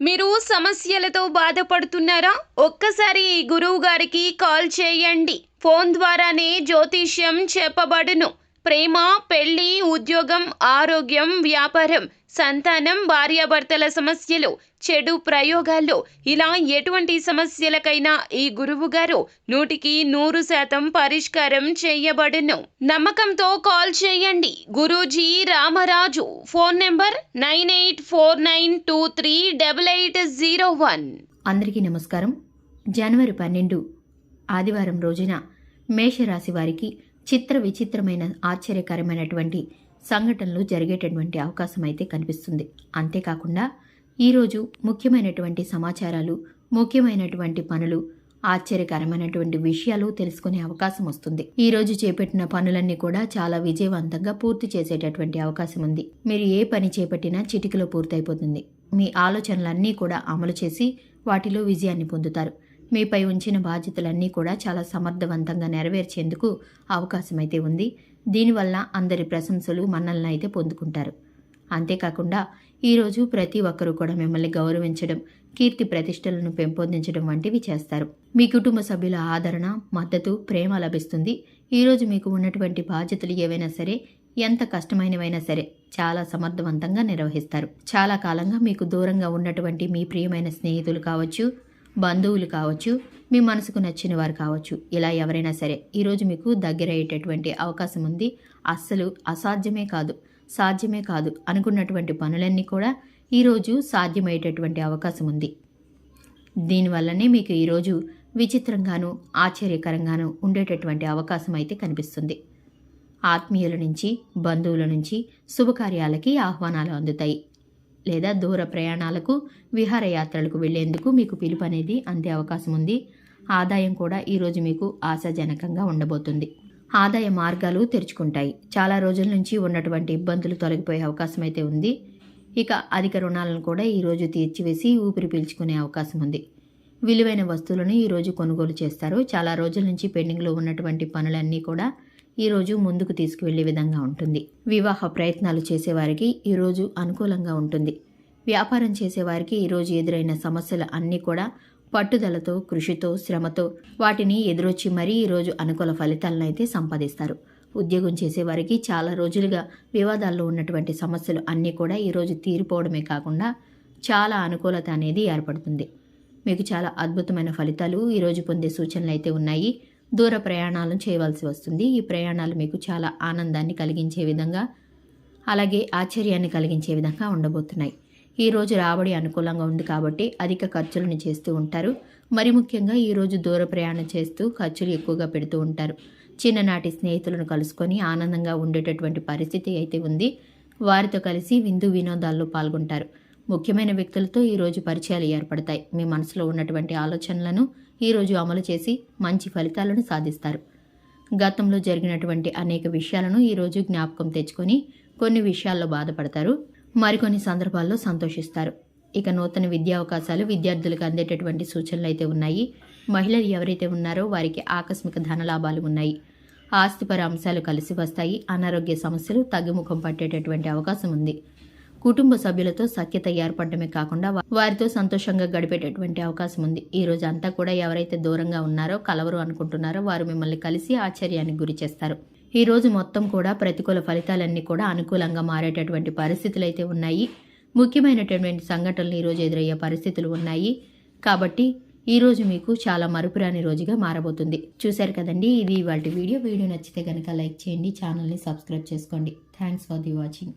మీరు సమస్యలతో బాధపడుతున్నారా? ఒక్కసారి ఈ గురువు గారికి కాల్ చేయండి. ఫోన్ ద్వారానే జ్యోతిష్యం చెప్పబడును. ప్రేమ, పెళ్లి, ఉద్యోగం, ఆరోగ్యం, వ్యాపారం, సంతానం, భార్యాభర్తల సమస్యలు, చెడు ప్రయోగాలు, ఇలా ఎటువంటి సమస్యలకైనా ఈ గురువు గారు 100% పరిష్కారం చేయబడును. నమ్మకంతో కాల్ చేయండి. గురూజీ రామరాజు. Phone number 9849238801. అందరికీ నమస్కారం. జనవరి 12 ఆదివారం రోజున మేషరాశి వారికి చిత్ర విచిత్రమైన ఆశ్చర్యకరమైనటువంటి సంఘటనలు జరిగేటటువంటి అవకాశం అయితే కనిపిస్తుంది. అంతేకాకుండా ఈరోజు ముఖ్యమైనటువంటి సమాచారాలు, ముఖ్యమైనటువంటి పనులు, ఆశ్చర్యకరమైనటువంటి విషయాలు తెలుసుకునే అవకాశం వస్తుంది. ఈరోజు చేపట్టిన పనులన్నీ కూడా చాలా విజయవంతంగా పూర్తి చేసేటటువంటి అవకాశం ఉంది. మీరు ఏ పని చేపట్టినా చిటికలో పూర్తయిపోతుంది. మీ ఆలోచనలన్నీ కూడా అమలు చేసి వాటిలో విజయాన్ని పొందుతారు. మీపై ఉంచిన బాధ్యతలన్నీ కూడా చాలా సమర్థవంతంగా నెరవేర్చేందుకు అవకాశం అయితే ఉంది. దీనివల్ల అందరి ప్రశంసలు, మన్నలను అయితే పొందుకుంటారు. అంతేకాకుండా ఈరోజు ప్రతి ఒక్కరూ కూడా మిమ్మల్ని గౌరవించడం, కీర్తి ప్రతిష్టలను పెంపొందించడం వంటివి చేస్తారు. మీ కుటుంబ సభ్యుల ఆదరణ, మద్దతు, ప్రేమ లభిస్తుంది. ఈరోజు మీకు ఉన్నటువంటి బాధ్యతలు ఏవైనా సరే, ఎంత కష్టమైనవైనా సరే చాలా సమర్థవంతంగా నిర్వహిస్తారు. చాలా కాలంగా మీకు దూరంగా ఉన్నటువంటి మీ ప్రియమైన స్నేహితులు కావచ్చు, బంధువులు కావచ్చు, మీ మనసుకు నచ్చిన వారు కావచ్చు, ఇలా ఎవరైనా సరే ఈరోజు మీకు దగ్గరయ్యేటటువంటి అవకాశం ఉంది. అస్సలు అసాధ్యమే కాదు, సాధ్యమే కాదు అనుకున్నటువంటి పనులన్నీ కూడా ఈరోజు సాధ్యమయ్యేటటువంటి అవకాశం ఉంది. దీనివల్లనే మీకు ఈరోజు విచిత్రంగానూ ఆశ్చర్యకరంగానూ ఉండేటటువంటి అవకాశం అయితే కనిపిస్తుంది. ఆత్మీయుల నుంచి, బంధువుల నుంచి శుభకార్యాలకి ఆహ్వానాలు అందుతాయి. లేదా దూర ప్రయాణాలకు, విహారయాత్రలకు వెళ్లేందుకు మీకు పిలుపు అనేది అందే అవకాశం ఉంది. ఆదాయం కూడా ఈరోజు మీకు ఆశాజనకంగా ఉండబోతుంది. ఆదాయ మార్గాలు తెరుచుకుంటాయి. చాలా రోజుల నుంచి ఉన్నటువంటి ఇబ్బందులు తొలగిపోయే అవకాశం అయితే ఉంది. ఇక అధిక రుణాలను కూడా ఈరోజు తీర్చివేసి ఊపిరి పీల్చుకునే అవకాశం ఉంది. విలువైన వస్తువులను ఈరోజు కొనుగోలు చేస్తారు. చాలా రోజుల నుంచి పెండింగ్లో ఉన్నటువంటి పనులన్నీ కూడా ఈరోజు ముందుకు తీసుకువెళ్లే విధంగా ఉంటుంది. వివాహ ప్రయత్నాలు చేసేవారికి ఈరోజు అనుకూలంగా ఉంటుంది. వ్యాపారం చేసేవారికి ఈరోజు ఎదురైన సమస్యలు అన్నీ కూడా పట్టుదలతో, కృషితో, శ్రమతో వాటిని ఎదురొచ్చి మరీ ఈరోజు అనుకూల ఫలితాలను అయితే సంపాదిస్తారు. ఉద్యోగం చేసేవారికి చాలా రోజులుగా వివాదాల్లో ఉన్నటువంటి సమస్యలు అన్నీ కూడా ఈరోజు తీరిపోవడమే కాకుండా చాలా అనుకూలత అనేది ఏర్పడుతుంది. మీకు చాలా అద్భుతమైన ఫలితాలు ఈరోజు పొందే సూచనలు అయితే ఉన్నాయి. దూర ప్రయాణాలను చేయవలసి వస్తుంది. ఈ ప్రయాణాలు మీకు చాలా ఆనందాన్ని కలిగించే విధంగా, అలాగే ఆశ్చర్యాన్ని కలిగించే విధంగా ఉండబోతున్నాయి. ఈరోజు రాబడి అనుకూలంగా ఉంది కాబట్టి అధిక ఖర్చులను చేస్తూ ఉంటారు. మరి ముఖ్యంగా ఈరోజు దూర ప్రయాణం చేస్తూ ఖర్చులు ఎక్కువగా పెడుతూ ఉంటారు. చిన్ననాటి స్నేహితులను కలుసుకొని ఆనందంగా ఉండేటటువంటి పరిస్థితి అయితే ఉంది. వారితో కలిసి విందు వినోదాల్లో పాల్గొంటారు. ముఖ్యమైన వ్యక్తులతో ఈరోజు పరిచయాలు ఏర్పడతాయి. మీ మనసులో ఉన్నటువంటి ఆలోచనలను ఈరోజు అమలు చేసి మంచి ఫలితాలను సాధిస్తారు. గతంలో జరిగినటువంటి అనేక విషయాలను ఈరోజు జ్ఞాపకం తెచ్చుకొని కొన్ని విషయాల్లో బాధపడతారు. మరికొన్ని సందర్భాల్లో సంతోషిస్తారు. ఇక నూతన విద్యా అవకాశాలు విద్యార్థులకు అందేటటువంటి సూచనలు అయితే ఉన్నాయి. మహిళలు ఎవరైతే ఉన్నారో వారికి ఆకస్మిక ధనలాభాలు ఉన్నాయి. ఆస్తిపర అంశాలు కలిసి వస్తాయి. అనారోగ్య సమస్యలు తగ్గుముఖం పట్టేటటువంటి అవకాశం ఉంది. కుటుంబ సభ్యులతో సఖ్యత ఏర్పడమే కాకుండా వారితో సంతోషంగా గడిపేటటువంటి అవకాశం ఉంది. ఈ రోజు అంతా కూడా ఎవరైతే దూరంగా ఉన్నారో, కలవరు అనుకుంటున్నారో వారు మిమ్మల్ని కలిసి ఆశ్చర్యానికి గురి చేస్తారు. ఈ రోజు మొత్తం కూడా ప్రతికూల ఫలితాలన్నీ కూడా అనుకూలంగా మారేటటువంటి పరిస్థితులు అయితే ఉన్నాయి. ముఖ్యమైనటువంటి సంఘటనలు ఈ రోజు ఎదురయ్యే పరిస్థితులు ఉన్నాయి. కాబట్టి ఈ రోజు మీకు చాలా మరుపురాని రోజుగా మారబోతుంది. చూశారు కదండి, ఇది ఇవాల్టి వీడియో. వీడియో నచ్చితే కనుక లైక్ చేయండి, ఛానల్ని సబ్స్క్రైబ్ చేసుకోండి. Thanks for the watching.